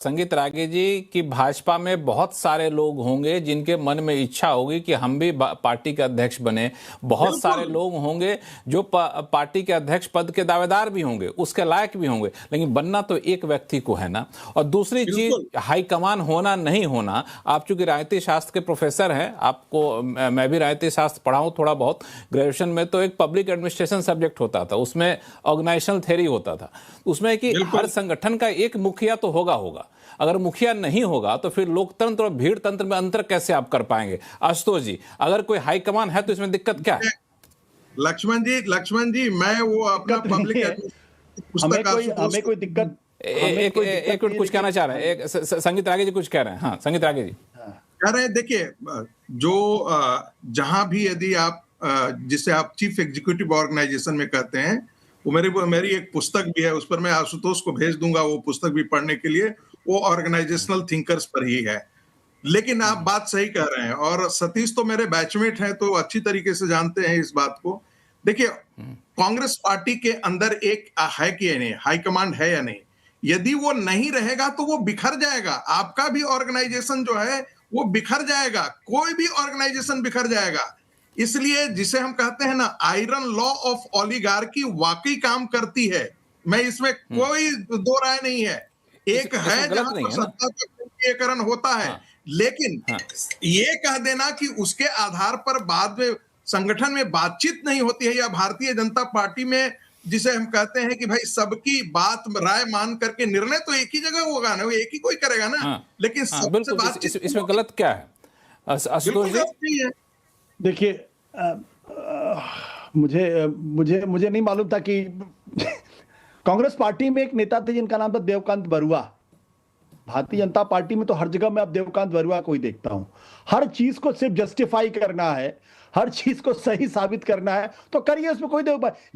संगीत रागी जी की भाजपा में बहुत सारे लोग होंगे जिनके मन में इच्छा होगी कि हम भी पार्टी के अध्यक्ष बने। बहुत सारे लोग होंगे जो पार्टी के अध्यक्ष पद के दावेदार भी होंगे, उसके लायक भी होंगे, लेकिन बनना तो एक व्यक्ति को है ना। और दूसरी चीज, हाईकमान होना नहीं होना। आप चूंकि राजनीति शास्त्र के प्रोफेसर हैं, आपको मैं भी राजनीति शास्त्र पढ़ा हूं थोड़ा बहुत ग्रेजुएशन में, तो एक पब्लिक एडमिनिस्ट्रेशन सब्जेक्ट होता था, उसमें ऑर्गेनाइजेशनल थ्योरी होता था, उसमें कि हर संगठन का एक मुखिया तो होगा। अगर मुखिया नहीं होगा तो फिर लोकतंत्र और भीड़ तंत्र में अंतर कैसे आप कर पाएंगे? आशुतोष जी, अगर कोई हाईकमान है तो इसमें दिक्कत क्या है? लक्ष्मण जी, मैं वो अपना पब्लिक हमें कोई दिक्कत एक मिनट कुछ कहना चाह रहे हैं, संगीत रागी जी कुछ कह रहे हैं। हाँ, संगीत रागी जी कह रहे हैं, देखिए, जो जहां भी यदि आप जिसे आप चीफ एग्जीक्यूटिव ऑर्गेनाइजेशन में कहते हैं, वो मेरी एक पुस्तक भी है, उस पर मैं आशुतोष को भेज दूंगा वो पुस्तक भी पढ़ने के लिए। वो ऑर्गेनाइजेशनल थिंकर्स पर ही है। लेकिन आप बात सही कह रहे हैं, और सतीश तो मेरे बैचमेट हैं, तो अच्छी तरीके से जानते हैं इस बात को। देखिए, कांग्रेस पार्टी के अंदर एक है कि नहीं, हाईकमांड है या नहीं। यदि वो नहीं रहेगा तो वो बिखर जाएगा। आपका भी ऑर्गेनाइजेशन जो है वो बिखर जाएगा, कोई भी ऑर्गेनाइजेशन बिखर जाएगा। इसलिए जिसे हम कहते हैं ना, आयरन लॉ ऑफ ओलिगार्की वाकई काम करती है। मैं इसमें कोई दो राय नहीं है। एक है जहां पर सत्ता का केंद्रीयकरण होता है। लेकिन ये कह देना कि उसके आधार पर बाद में संगठन में बातचीत नहीं होती है, या भारतीय जनता पार्टी में जिसे हम कहते हैं कि भाई सबकी बात राय मान करके निर्णय तो एक ही जगह होगा ना, वो एक ही कोई करेगा ना। लेकिन सबसे बातचीत इसमें गलत क्या है? बिल्कुल गलत नहीं है। देखिए, मुझे नहीं मालूम था कि कांग्रेस पार्टी में एक नेता थे जिनका नाम था देवकांत बरुआ। भारतीय जनता पार्टी में तो हर जगह मैं अब देवकांत बरुआ को ही देखता हूं। हर चीज को सिर्फ जस्टिफाई करना है, हर चीज को सही साबित करना है तो करिए, उसमें कोई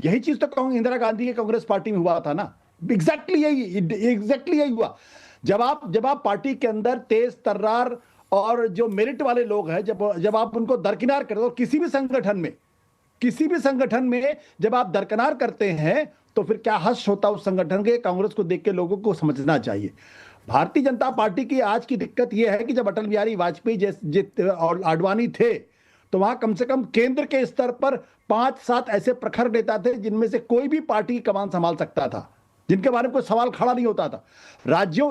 यही चीज तो इंदिरा गांधी के कांग्रेस पार्टी में हुआ था ना। एग्जैक्टली यही हुआ। जब आप पार्टी के अंदर तेज तर्रार और जो मेरिट वाले लोग हैं, जब आप उनको दरकिनार करते हो, किसी भी संगठन में जब आप दरकिनार करते हैं तो फिर क्या हर्ष होता है उस संगठन के। कांग्रेस को देख के लोगों को समझना चाहिए। भारतीय जनता पार्टी की आज की दिक्कत यह है कि जब अटल बिहारी वाजपेयी और आडवाणी थे, तो वहां कम से कम केंद्र के स्तर पर 5-7 ऐसे प्रखर नेता थे जिनमें से कोई भी पार्टी की कमान संभाल सकता था, जिनके बारे में कोई सवाल खड़ा नहीं होता था।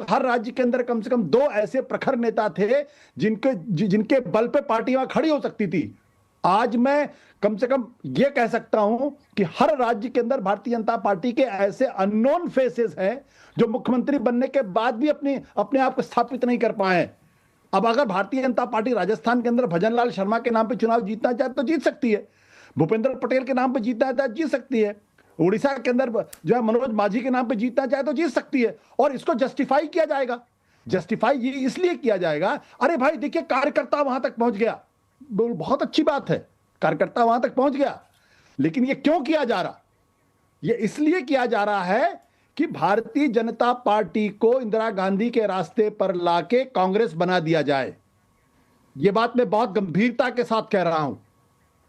हर राज्य के अंदर कम से कम 2 ऐसे प्रखर नेता थे जिनके बल पे पार्टी वहां खड़ी हो सकती थी। आज मैं कम से कम यह कह सकता हूं कि हर राज्य के अंदर भारतीय जनता पार्टी के ऐसे अननोन फेसेस हैं जो मुख्यमंत्री बनने के बाद भी अपने आप को स्थापित नहीं कर पाए। अब अगर भारतीय जनता पार्टी राजस्थान के अंदर भजन लाल शर्मा के नाम पे चुनाव जीतना चाहे तो जीत सकती है, भूपेंद्र पटेल के नाम पे जीतना चाहे तो जीत सकती है, उड़ीसा के अंदर जो है मनोज माझी के नाम पे जीतना चाहे तो जीत सकती है। और इसको जस्टिफाई किया जाएगा। जस्टिफाई ये इसलिए किया जाएगा, अरे भाई देखिए कार्यकर्ता वहां तक पहुंच गया, बहुत अच्छी बात है, कार्यकर्ता वहां तक पहुंच गया। लेकिन ये क्यों किया जा रहा? ये इसलिए किया जा रहा है कि भारतीय जनता पार्टी को इंदिरा गांधी के रास्ते पर लाके कांग्रेस बना दिया जाए। ये बात मैं बहुत गंभीरता के साथ कह रहा हूं।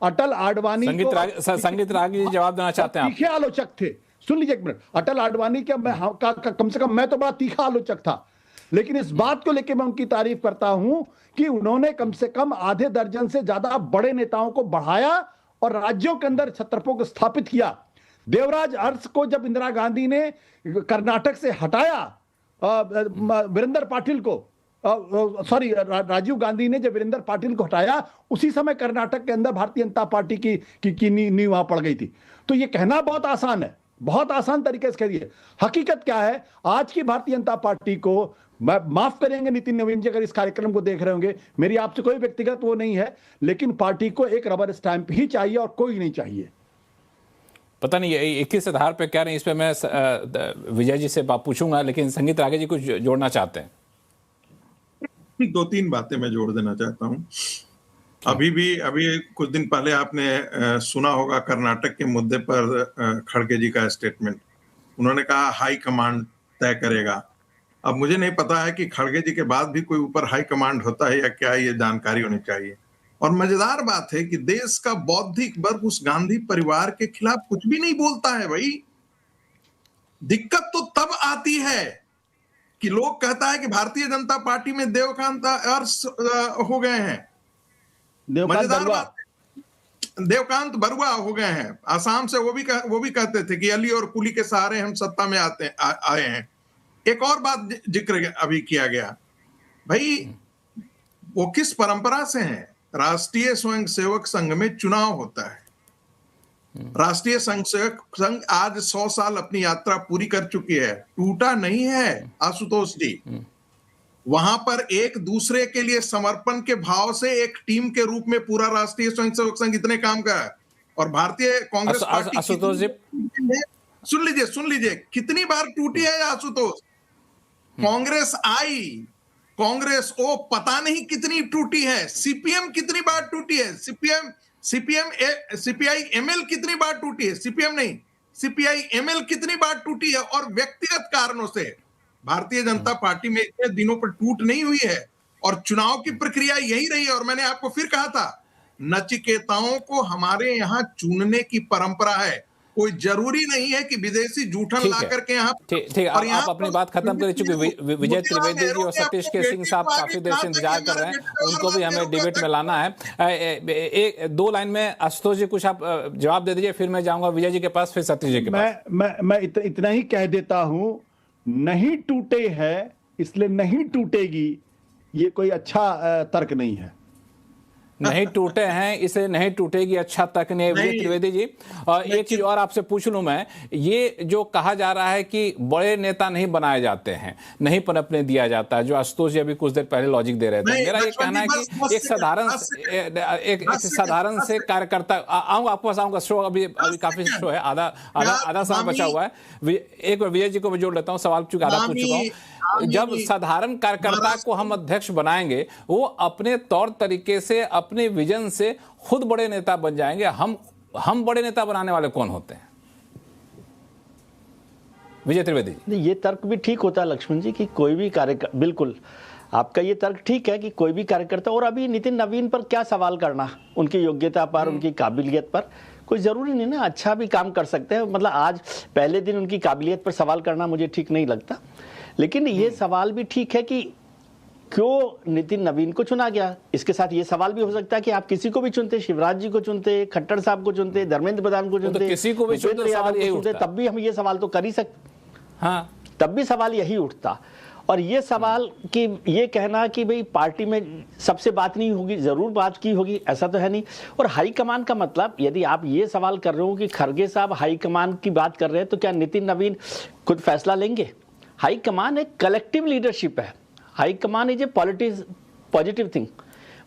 अटल आडवाणी संगीत रागी जवाब देना चाहते हैं। तीखे आलोचक थे, सुन लीजिए एक मिनट। अटल आडवाणी कम से कम मैं तो बड़ा तीखा आलोचक था, लेकिन इस बात को लेकर मैं उनकी तारीफ करता हूं कि उन्होंने कम से कम आधे दर्जन से ज्यादा बड़े नेताओं को बढ़ाया और राज्यों के अंदर छत्रपों को स्थापित किया। देवराज अरस को जब इंदिरा गांधी ने कर्नाटक से हटाया, वीरेंद्र पाटिल को, राजीव गांधी ने जब वीरेंद्र पाटिल को हटाया, उसी समय कर्नाटक के अंदर भारतीय जनता पार्टी की नींव वहां पड़ गई थी। तो ये कहना बहुत आसान है, बहुत आसान तरीके से कहिए। हकीकत क्या है, आज की भारतीय जनता पार्टी को, माफ करेंगे नितिन नवीन जी अगर इस कार्यक्रम को देख रहे होंगे, मेरी आपसे कोई व्यक्तिगत वो नहीं है, लेकिन पार्टी को एक रबर स्टैंप ही चाहिए और कोई नहीं चाहिए। पता नहीं 21 आधार पे कह रहे हैं, इस पे मैं विजय जी से पूछूंगा, लेकिन संगीत रागी जी कुछ जोड़ना चाहते हैं? 2-3 बातें मैं जोड़ देना चाहता हूं। अभी कुछ दिन पहले आपने सुना होगा कर्नाटक के मुद्दे पर खड़गे जी का स्टेटमेंट। उन्होंने कहा हाई कमांड तय करेगा। अब मुझे नहीं पता है कि खड़गे जी के बाद भी कोई ऊपर हाई कमांड होता है या क्या, ये जानकारी होनी चाहिए। और मजेदार बात है कि देश का बौद्धिक वर्ग उस गांधी परिवार के खिलाफ कुछ भी नहीं बोलता है। भाई, दिक्कत तो तब आती है कि लोग कहता है कि भारतीय जनता पार्टी में देवकांत हो गए हैं। मजेदार बात, देवकांत बरुआ हो गए हैं आसाम से। वो भी कहते थे कि अली और कुली के सहारे हम सत्ता में आए हैं। एक और बात जिक्र अभी किया गया, भाई वो किस परंपरा से हैं? राष्ट्रीय स्वयंसेवक संघ में चुनाव होता है। राष्ट्रीय स्वयंसेवक संघ आज 100 साल अपनी यात्रा पूरी कर चुकी है, टूटा नहीं है आशुतोष जी। वहां पर एक दूसरे के लिए समर्पण के भाव से एक टीम के रूप में पूरा राष्ट्रीय स्वयंसेवक संघ इतने काम का है। और भारतीय कांग्रेस पार्टी आशुतोष जी, सुन लीजिए कितनी बार टूटी है आशुतोष। कांग्रेस आई, कांग्रेस ओ पता नहीं कितनी टूटी है। सीपीएम कितनी बार टूटी है? सीपीआई एमएल कितनी बार टूटी है? सीपीएम नहीं, सीपीआई एमएल कितनी बार टूटी है? और व्यक्तिगत कारणों से भारतीय जनता पार्टी में इतने दिनों पर टूट नहीं हुई है। और चुनाव की प्रक्रिया यही रही है। और मैंने आपको फिर कहा था, नचिकेताओं को हमारे यहाँ चुनने की परंपरा है। कोई जरूरी नहीं है कि विदेशी जूठन ला करके यहाँ। ठीक, आप अपनी बात खत्म कर चुके। विजय त्रिवेदी जी और सतीश के सिंह साहब काफी देर से इंतजार कर रहे हैं, उनको भी हमें डिबेट में लाना है। 2 लाइन में आशुतोष जी कुछ आप जवाब दे दीजिए, फिर मैं जाऊंगा विजय जी के पास, फिर सतीश जी के पास। मैं इतना ही कह देता हूं, नहीं टूटे हैं इसलिए नहीं टूटेगी, ये कोई अच्छा तर्क नहीं है। नहीं टूटे हैं इसलिए नहीं टूटेगी, अच्छा तक नहीं। विजय त्रिवेदी जी, और एक चीज और आपसे पूछ लूं मैं, ये जो कहा जा रहा है कि बड़े नेता नहीं बनाए जाते हैं, नहीं पनपने दिया जाता है, जो आशुतोष जी अभी कुछ देर पहले लॉजिक दे रहे थे, मेरा ये कहना है कि एक साधारण से कार्यकर्ता, आऊंगा आपके पास आऊंगा, शो अभी काफी शो है, आधा समय बचा हुआ है। एक बार विजय जी को मैं जोड़ लेता हूँ, सवाल चूंकि आधा पूछ चुका हूँ। जब साधारण कार्यकर्ता को हम अध्यक्ष बनाएंगे, वो अपने तौर तरीके से, अपने विजन से खुद बड़े नेता बन जाएंगे। हम बड़े नेता बनाने वाले कौन होते हैं? विजय त्रिवेदी जी, ये तर्क भी ठीक होता है लक्ष्मण जी कि कोई भी कार्यकर्ता, बिल्कुल आपका ये तर्क ठीक है कि कोई भी कार्यकर्ता, और अभी नितिन नवीन पर क्या सवाल करना, उनकी योग्यता पर, उनकी काबिलियत पर, कोई जरूरी नहीं ना, अच्छा भी काम कर सकते हैं। मतलब आज पहले दिन उनकी काबिलियत पर सवाल करना मुझे ठीक नहीं लगता। लेकिन ये सवाल भी ठीक है कि क्यों नितिन नवीन को चुना गया। इसके साथ ये सवाल भी हो सकता है कि आप किसी को भी चुनते, शिवराज जी को चुनते, खट्टर साहब को चुनते, धर्मेंद्र प्रधान को चुनते, किसी को भी चुनते, तब भी हम ये सवाल तो कर ही सकते। हाँ, तब भी सवाल यही उठता। और ये सवाल कि ये कहना कि भाई पार्टी में सबसे बात नहीं होगी, जरूर बात की होगी, ऐसा तो है नहीं। और हाईकमान का मतलब, यदि आप ये सवाल कर रहे हो कि खरगे साहब हाईकमान की बात कर रहे हैं, तो क्या नितिन नवीन खुद फैसला लेंगे? हाईकमान एक कलेक्टिव लीडरशिप है। High command is a positive thing.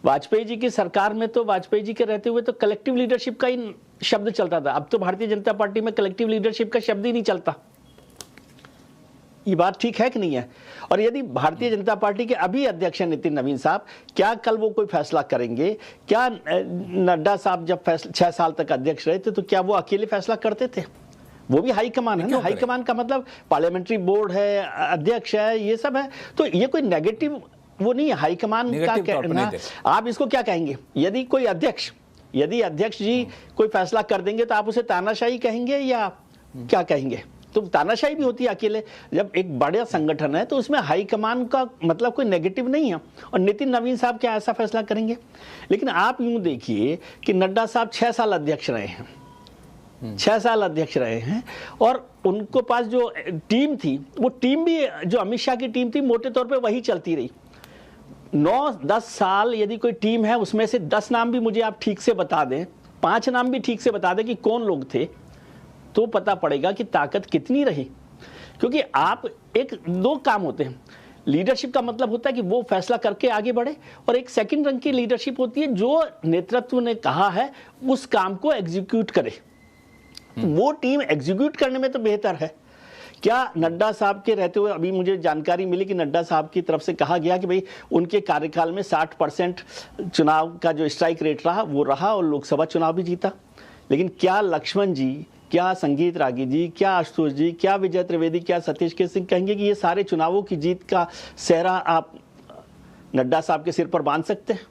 Vajpayee ji की सरकार में तो, वाजपेयी जी के रहते हुए तो कलेक्टिव लीडरशिप का ही शब्द चलता था। अब तो भारतीय जनता पार्टी में कलेक्टिव लीडरशिप का शब्द ही नहीं चलता। ये बात ठीक है कि नहीं है? और यदि भारतीय जनता पार्टी के अभी अध्यक्ष हैं नितिन नवीन साहब, क्या कल वो कोई फैसला करेंगे? क्या नड्डा साहब जब 6 साल तक अध्यक्ष रहे थे, तो क्या वो अकेले फैसला करते थे? वो भी हाईकमान है ना। हाईकमान का मतलब पार्लियामेंट्री बोर्ड है, अध्यक्ष है, ये सब है। तो ये कोई नेगेटिव वो नहीं है हाईकमान का कहना। आप इसको क्या कहेंगे? यदि कोई अध्यक्ष, यदि अध्यक्ष जी कोई फैसला कर देंगे, तो आप उसे तानाशाही कहेंगे या क्या कहेंगे? तो तानाशाही भी होती है अकेले। जब एक बड़ा संगठन है तो उसमें हाईकमान का मतलब कोई नेगेटिव नहीं है। और नितिन नवीन साहब क्या ऐसा फैसला करेंगे? लेकिन आप यूं देखिए कि नड्डा साहब 6 साल अध्यक्ष रहे हैं, 6 साल अध्यक्ष रहे हैं, और उनको पास जो टीम थी, वो टीम भी, जो अमित शाह की टीम थी, मोटे तौर पे वही चलती रही। 9-10 साल यदि कोई टीम है, उसमें से 10 नाम भी मुझे आप ठीक से बता दें, 5 नाम भी ठीक से बता दें कि कौन लोग थे, तो पता पड़ेगा कि ताकत कितनी रही। क्योंकि आप 2 काम होते हैं। लीडरशिप का मतलब होता है कि वो फैसला करके आगे बढ़े, और एक सेकंड रंग की लीडरशिप होती है जो नेतृत्व ने कहा है उस काम को एग्जीक्यूट करे। वो टीम एग्जीक्यूट करने में तो बेहतर है। क्या नड्डा साहब के रहते हुए, अभी मुझे जानकारी मिली कि नड्डा साहब की तरफ से कहा गया कि भाई उनके कार्यकाल में 60% चुनाव का जो स्ट्राइक रेट रहा वो रहा, और लोकसभा चुनाव भी जीता। लेकिन क्या लक्ष्मण जी, क्या संगीत रागी जी, क्या आशुतोष जी, क्या विजय त्रिवेदी, क्या सतीश के सिंह कहेंगे कि ये सारे चुनावों की जीत का सेहरा आप नड्डा साहब के सिर पर बांध सकते हैं?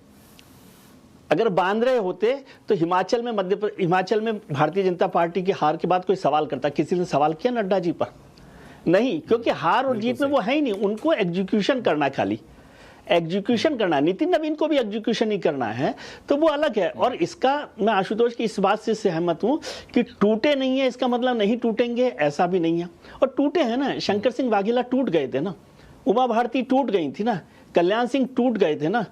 अगर बांध रहे होते तो हिमाचल में भारतीय जनता पार्टी की हार के बाद कोई सवाल करता? किसी ने सवाल किया नड्डा जी पर? नहीं, क्योंकि हार और जीत में वो है ही नहीं, उनको एग्जीक्यूशन करना, खाली एग्जीक्यूशन करना। नितिन नवीन को भी एग्जीक्यूशन ही करना है, तो वो अलग है। और इसका मैं आशुतोष की इस बात से सहमत हूं कि टूटे नहीं है इसका मतलब नहीं टूटेंगे, ऐसा भी नहीं है। और टूटे हैं ना, शंकर सिंह वाघेला टूट गए थे ना, उमा भारती टूट गई थी ना, कल्याण सिंह टूट गए थे ना,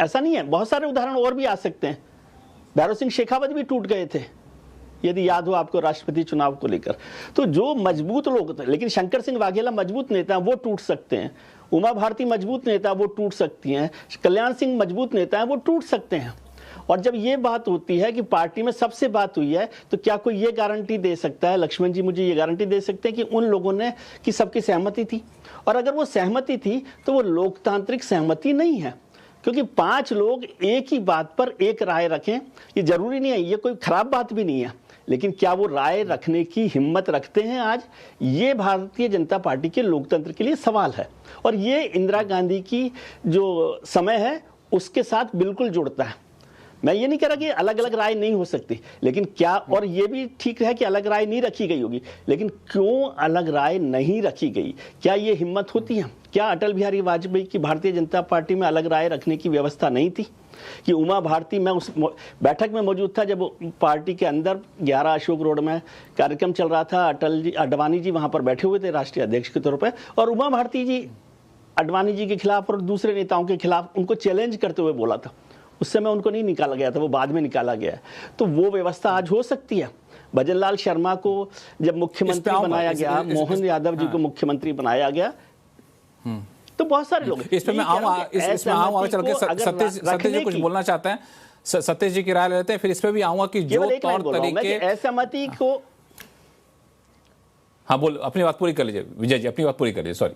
ऐसा नहीं है। बहुत सारे उदाहरण और भी आ सकते हैं। भैरव सिंह शेखावत भी टूट गए थे, यदि याद हो आपको, राष्ट्रपति चुनाव को लेकर। तो जो मजबूत लोग थे, लेकिन शंकर सिंह वाघेला मजबूत नेता हैं, वो टूट सकते हैं। उमा भारती मजबूत नेता, वो टूट सकती हैं। कल्याण सिंह मजबूत नेता हैं, वो टूट सकते हैं। और जब ये बात होती है कि पार्टी में सबसे बात हुई है, तो क्या कोई ये गारंटी दे सकता है, लक्ष्मण जी मुझे ये गारंटी दे सकते हैं कि उन लोगों ने की सबकी सहमति थी? और अगर वो सहमति थी तो वो लोकतांत्रिक सहमति नहीं है, क्योंकि 5 लोग एक ही बात पर एक राय रखें, ये जरूरी नहीं है, ये कोई खराब बात भी नहीं है, लेकिन क्या वो राय रखने की हिम्मत रखते हैं आज? ये भारतीय जनता पार्टी के लोकतंत्र के लिए सवाल है। और ये इंदिरा गांधी की जो समय है उसके साथ बिल्कुल जुड़ता है। मैं ये नहीं कह रहा कि अलग अलग राय नहीं हो सकती, लेकिन क्या, और ये भी ठीक है कि अलग राय नहीं रखी गई होगी, लेकिन क्यों अलग राय नहीं रखी गई? क्या ये हिम्मत होती है? क्या अटल बिहारी वाजपेयी की भारतीय जनता पार्टी में अलग राय रखने की व्यवस्था नहीं थी? कि उमा भारती, मैं उस बैठक में मौजूद था जब पार्टी के अंदर 11 अशोक रोड में कार्यक्रम चल रहा था, अडवाणी जी वहां पर बैठे हुए थे राष्ट्रीय अध्यक्ष के तौर पर, और उमा भारती जी अडवाणी जी के खिलाफ और दूसरे नेताओं के खिलाफ उनको चैलेंज करते हुए बोला था। उस समय उनको नहीं निकाला गया था, वो बाद में निकाला गया है। तो वो व्यवस्था आज हो सकती है। भजनलाल शर्मा को जब मुख्यमंत्री बनाया गया, मोहन यादव जी को मुख्यमंत्री बनाया गया, तो बहुत सारे लोग, इस पे मैं आऊंगा, इसमें आऊंगा, चल के सतीश जी कुछ बोलना चाहते हैं, सतीश जी की राय लेते हैं, फिर इस पे भी आऊंगा कि जो तौर तरीके असहमति को, हाँ बोल, अपनी बात पूरी कर लीजिए विजय जी, अपनी बात पूरी कर लीजिए। सॉरी,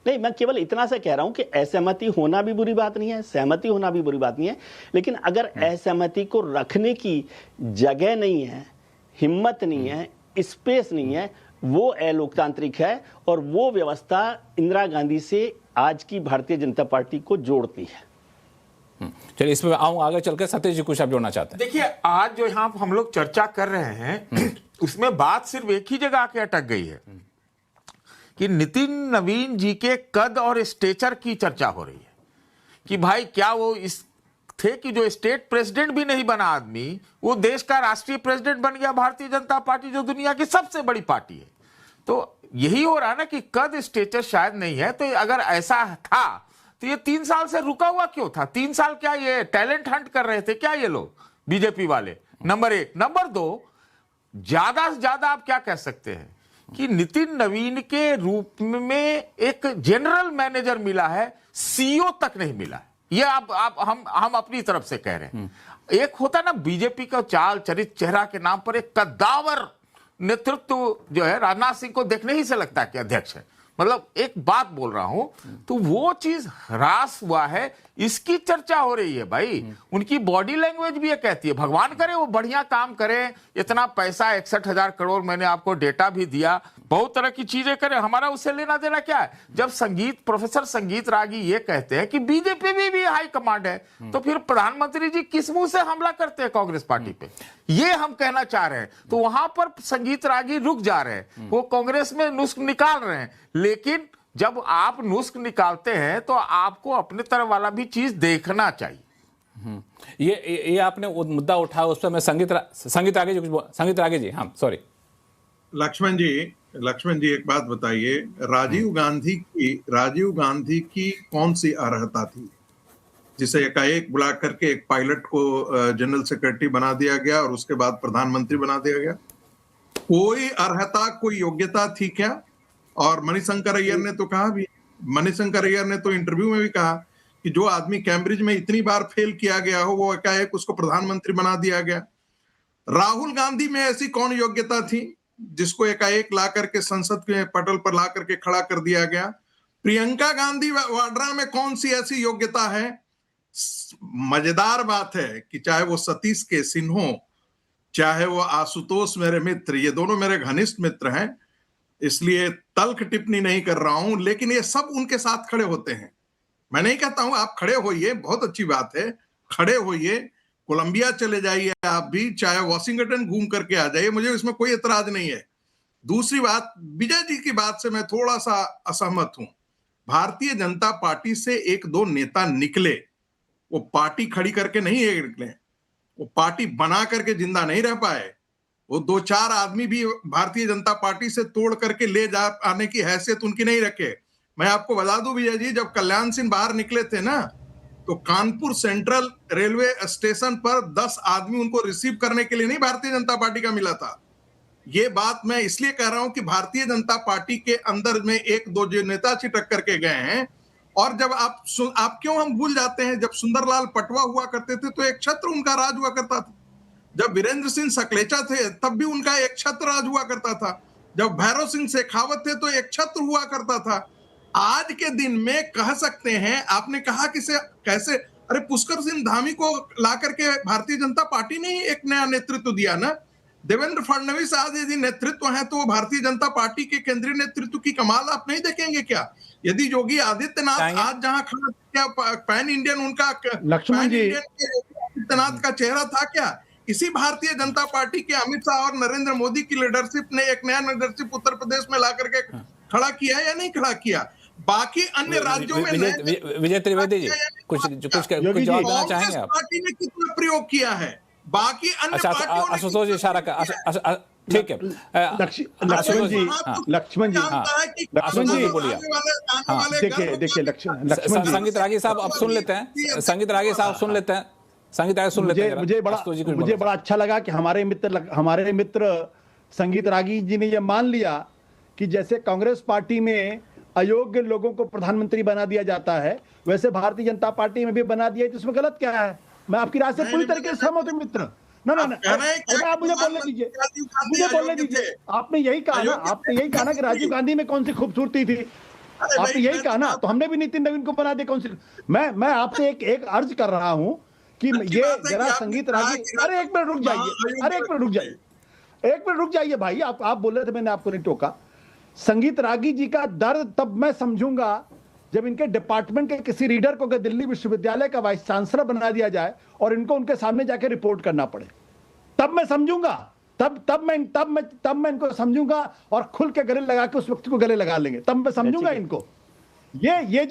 नहीं, मैं केवल इतना सा कह रहा हूं कि असहमति होना भी बुरी बात नहीं है, सहमति होना भी बुरी बात नहीं है, लेकिन अगर असहमति को रखने की जगह नहीं है, हिम्मत नहीं है, स्पेस नहीं है, वो अलोकतांत्रिक है। और वो व्यवस्था इंदिरा गांधी से आज की भारतीय जनता पार्टी को जोड़ती है। चलिए इस पे आऊं आगे चलकर। सतीश जी कुछ आप जोड़ना चाहते हैं? देखिए, आज जो यहाँ हम लोग चर्चा कर रहे हैं उसमें बात सिर्फ एक ही जगह आके अटक गई है कि नितिन नवीन जी के कद और स्टेचर की चर्चा हो रही है कि भाई क्या वो इस थे कि जो स्टेट प्रेसिडेंट भी नहीं बना आदमी, वो देश का राष्ट्रीय प्रेसिडेंट बन गया भारतीय जनता पार्टी, जो दुनिया की सबसे बड़ी पार्टी है। तो यही हो रहा है ना कि कद स्टेचर शायद नहीं है। तो अगर ऐसा था तो ये 3 साल से रुका हुआ क्यों था? 3 साल क्या ये टैलेंट हंट कर रहे थे क्या ये लोग, बीजेपी वाले? नंबर 1। नंबर 2, ज्यादा से ज्यादा आप क्या कह सकते हैं कि नितिन नवीन के रूप में एक जनरल मैनेजर मिला है, सीईओ तक नहीं मिला है। ये आप हम अपनी तरफ से कह रहे हैं। एक होता ना बीजेपी का चाल चरित्र चेहरा के नाम पर एक कद्दावर नेतृत्व जो है, राजनाथ सिंह को देखने ही से लगता है कि अध्यक्ष है, मतलब एक बात बोल रहा हूं, तो वो चीज ह्रास हुआ है, इसकी चर्चा हो रही है भाई। उनकी बॉडी लैंग्वेज भी ये कहती है, भगवान करे वो बढ़िया काम करे, इतना पैसा 61,000 करोड़ मैंने आपको डेटा भी दिया, बहुत तरह की चीजें करें, हमारा उससे लेना देना क्या है? जब प्रोफेसर संगीत रागी ये कहते हैं कि बीजेपी में भी हाई कमांड है, तो फिर प्रधानमंत्री जी किस मुंह से हमला करते हैं कांग्रेस पार्टी पे? ये हम कहना चाह रहे हैं। तो वहां पर संगीत रागी रुक जा रहे हैं, वो कांग्रेस में नुस्ख निकाल रहे हैं। लेकिन जब आप नुस्ख निकालते हैं तो आपको अपने तरफ वाला भी चीज देखना चाहिए। ये आपने वो मुद्दा उठाया, उस पर मैं संगीत रागी जी कुछ, संगीत रागी जी, हाँ सॉरी। लक्ष्मण जी एक बात बताइए, राजीव गांधी की कौन सी अर्हता थी जिसे एकाएक बुला करके एक पायलट को जनरल सेक्रेटरी बना दिया गया और उसके बाद प्रधानमंत्री बना दिया गया? कोई अर्हता, कोई योग्यता थी क्या? और मणिशंकर अय्यर ने तो कहा भी, मणिशंकर अय्यर ने तो इंटरव्यू में भी कहा कि जो आदमी कैम्ब्रिज में इतनी बार फेल किया गया हो, वो एकाएक उसको प्रधानमंत्री बना दिया गया। राहुल गांधी में ऐसी कौन योग्यता थी जिसको एकाएक ला करके संसद के पटल पर ला करके खड़ा कर दिया गया? प्रियंका गांधी वाड्रा में कौन सी ऐसी योग्यता है? मजेदार बात है कि चाहे वो सतीश के सिन्हो, चाहे वो आशुतोष मेरे मित्र, ये दोनों मेरे घनिष्ठ मित्र हैं, इसलिए तल्ख टिप्पणी नहीं कर रहा हूं, लेकिन ये सब उनके साथ खड़े होते हैं। मैं नहीं कहता हूं आप खड़े होइए, बहुत अच्छी बात है, खड़े होइए, कोलंबिया चले जाइए आप भी, चाहे वॉशिंगटन घूम करके आ जाइए, मुझे इसमें कोई एतराज नहीं है। दूसरी बात, विजय जी की बात से मैं थोड़ा सा असहमत हूं। भारतीय जनता पार्टी से एक दो नेता निकले, वो पार्टी खड़ी करके नहीं निकले, वो पार्टी बना करके जिंदा नहीं रह पाए। वो दो चार आदमी भी भारतीय जनता पार्टी से तोड़ करके ले जा आने की हैसियत उनकी नहीं रखे। मैं आपको बता दूं विजय जी, जब कल्याण सिंह बाहर निकले थे ना, तो कानपुर सेंट्रल रेलवे स्टेशन पर 10 आदमी उनको रिसीव करने के लिए नहीं भारतीय जनता पार्टी का मिला था। ये बात मैं इसलिए कह रहा हूं कि भारतीय जनता पार्टी के अंदर में एक दो जो नेता छिटक करके गए हैं। और जब आप क्यों हम भूल जाते हैं, जब सुंदरलाल पटवा हुआ करते थे तो एक छत्र उनका राज हुआ करता था। जब वीरेंद्र सिंह सकलेचा थे तब भी उनका एक छत्र राज हुआ करता था। जब भैरव सिंह शेखावत थे तो एक छत्र हुआ करता था। आज के दिन में कह सकते हैं, आपने कहा कि से कैसे, अरे पुष्कर सिंह धामी को ला करके भारतीय जनता पार्टी ने ही एक नया नेतृत्व दिया ना। देवेंद्र फडणवीस आज यदि नेतृत्व है तो वो भारतीय जनता पार्टी के केंद्रीय नेतृत्व की कमाल आप नहीं देखेंगे क्या? यदि योगी आदित्यनाथ आज जहां खड़ा, क्या पैन इंडियन उनका लक्ष्मण जी आदित्यनाथ का चेहरा था क्या? इसी भारतीय जनता पार्टी के अमित शाह और नरेंद्र मोदी की लीडरशिप ने एक नया लीडरशिप उत्तर प्रदेश में ला करके खड़ा किया या नहीं खड़ा किया? बाकी अन्य राज्यों में विजय त्रिवेदी जी कुछ जवाब देना चाहेंगे आप? पार्टी ने कितना प्रयोग किया है, बाकी अन्य पार्टियों ने आशुतोष जी इशारा कर, ठीक है लक्ष्मण जी, लक्ष्मण जी, लक्ष्मण जी बोलिए। देखिए लक्ष्मण जी, संगीत रागी साहब अब सुन लेते हैं, संगीत रागी साहब सुन लेते हैं, संगीत रागी सुन लेते हैं। मुझे बड़ा अच्छा लगा कि हमारे मित्र संगीत रागी जी ने यह मान लिया कि जैसे कांग्रेस पार्टी में अयोग्य लोगों को प्रधानमंत्री बना दिया जाता है, वैसे भारतीय जनता पार्टी में भी बना दिया, तो इसमें गलत क्या है? मैं आपकी राय से पूरी तरीके से सहमत हूं मित्र। ना आप मुझे बोलने दीजिए, आपने यही कहा ना कि राजीव गांधी में कौन सी खूबसूरती थी, आपने यही कहा ना, तो हमने भी नितिन नवीन को बना दिया कौन सी। मैं आपसे एक अर्ज कर रहा हूं कि ये जरा संगीत रागी, अरे एक मिनट रुक जाइए भाई, आप बोल रहे थे, मैंने आपको नहीं टोका। संगीत रागी जी का दर्द तब मैं समझूंगा जब इनके डिपार्टमेंट के किसी रीडर को दिल्ली विश्वविद्यालय का वाइस चांसलर बना दिया जाए और इनको उनके सामने जाके रिपोर्ट करना पड़े, तब मैं समझूंगा, तब मैं इनको समझूंगा और खुल के गले लगा के उस व्यक्ति को गले लगा लेंगे, तब मैं समझूंगा इनको। ये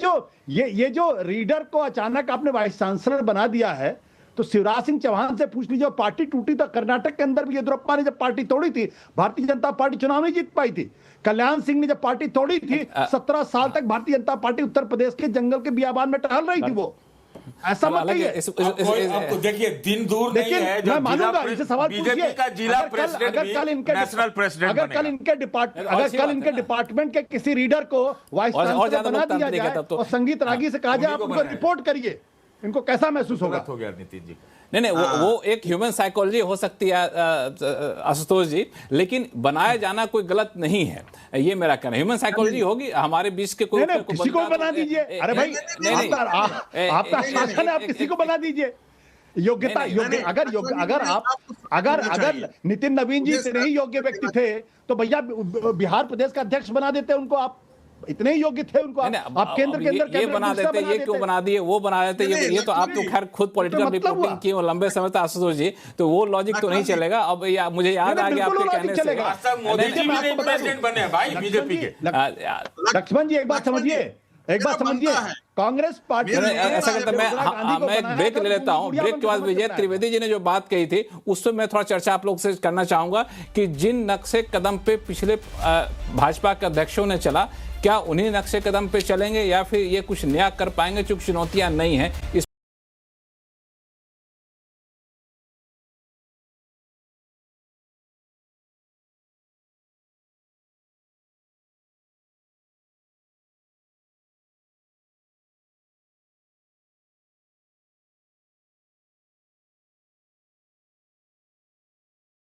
जो रीडर को अचानक आपने वाइस चांसलर बना दिया है, तो शिवराज सिंह चौहान से पूछ लीजिए, पार्टी टूटी तो कर्नाटक के अंदर भी येदियुरप्पा ने जब पार्टी तोड़ी थी, भारतीय जनता पार्टी चुनाव नहीं जीत पाई थी। कल्याण सिंह ने जब पार्टी तोड़ी थी, 17 साल तक भारतीय जनता पार्टी उत्तर प्रदेश के जंगल के बियाबान में टहल रही थी। वो ऐसा मत कहिए। आपको देखिए, दिन दूर नहीं है मैं मानूंगा, इनसे सवाल बीजेपी का जिला प्रेसिडेंट नेशनल प्रेसिडेंट अगर कल इनके डिपार्टमेंट के किसी रीडर को वाइस चांसलर बना दिया जाए और संगीत रागी से कहा जाए आप उनको रिपोर्ट करिए, इनको कैसा महसूस होगा? हो गया नितिन जी। नहीं वो एक ह्यूमन साइकोलॉजी हो सकती है आशुतोष जी, लेकिन बनाया जाना कोई गलत नहीं है, ये मेरा कहना। ह्यूमन साइकोलॉजी होगी हमारे बीच के कोई किसी को बना दीजिए। अरे भाई आपका शासन है, आप किसी को बना दीजिए। योग्यता अगर नितिन नवीन जी इतने ही योग्य व्यक्ति थे तो भैया बिहार प्रदेश का अध्यक्ष बना देते उनको, आप इतने ही योग्य थे उनको, आप केंद्र के अंदर ये बना देते, ये क्यों बना दिए, वो बना देते, ये तो आप तो खैर खुद पॉलिटिकल रिपोर्टिंग की लंबे समय तक आशुतोष जी, तो वो लॉजिक तो नहीं चलेगा। अब मुझे याद आ गया आपके कहने से, मोदी जी भी प्रेसिडेंट बने भाई बीजेपी के। लक्ष्मण जी एक बात समझिए, कांग्रेस पार्टी ऐसा करता मैं एक ब्रेक ले लेता हूं। ब्रेक के बाद विजय त्रिवेदी जी ने जो बात कही थी उस पर मैं थोड़ा चर्चा आप लोग से करना चाहूंगा कि जिन नक्शे कदम पे पिछले भाजपा के अध्यक्षों ने चला, क्या उन्हीं नक्शे कदम पे चलेंगे या फिर ये कुछ नया कर पाएंगे? चूंकि चुनौतियां नहीं है, इस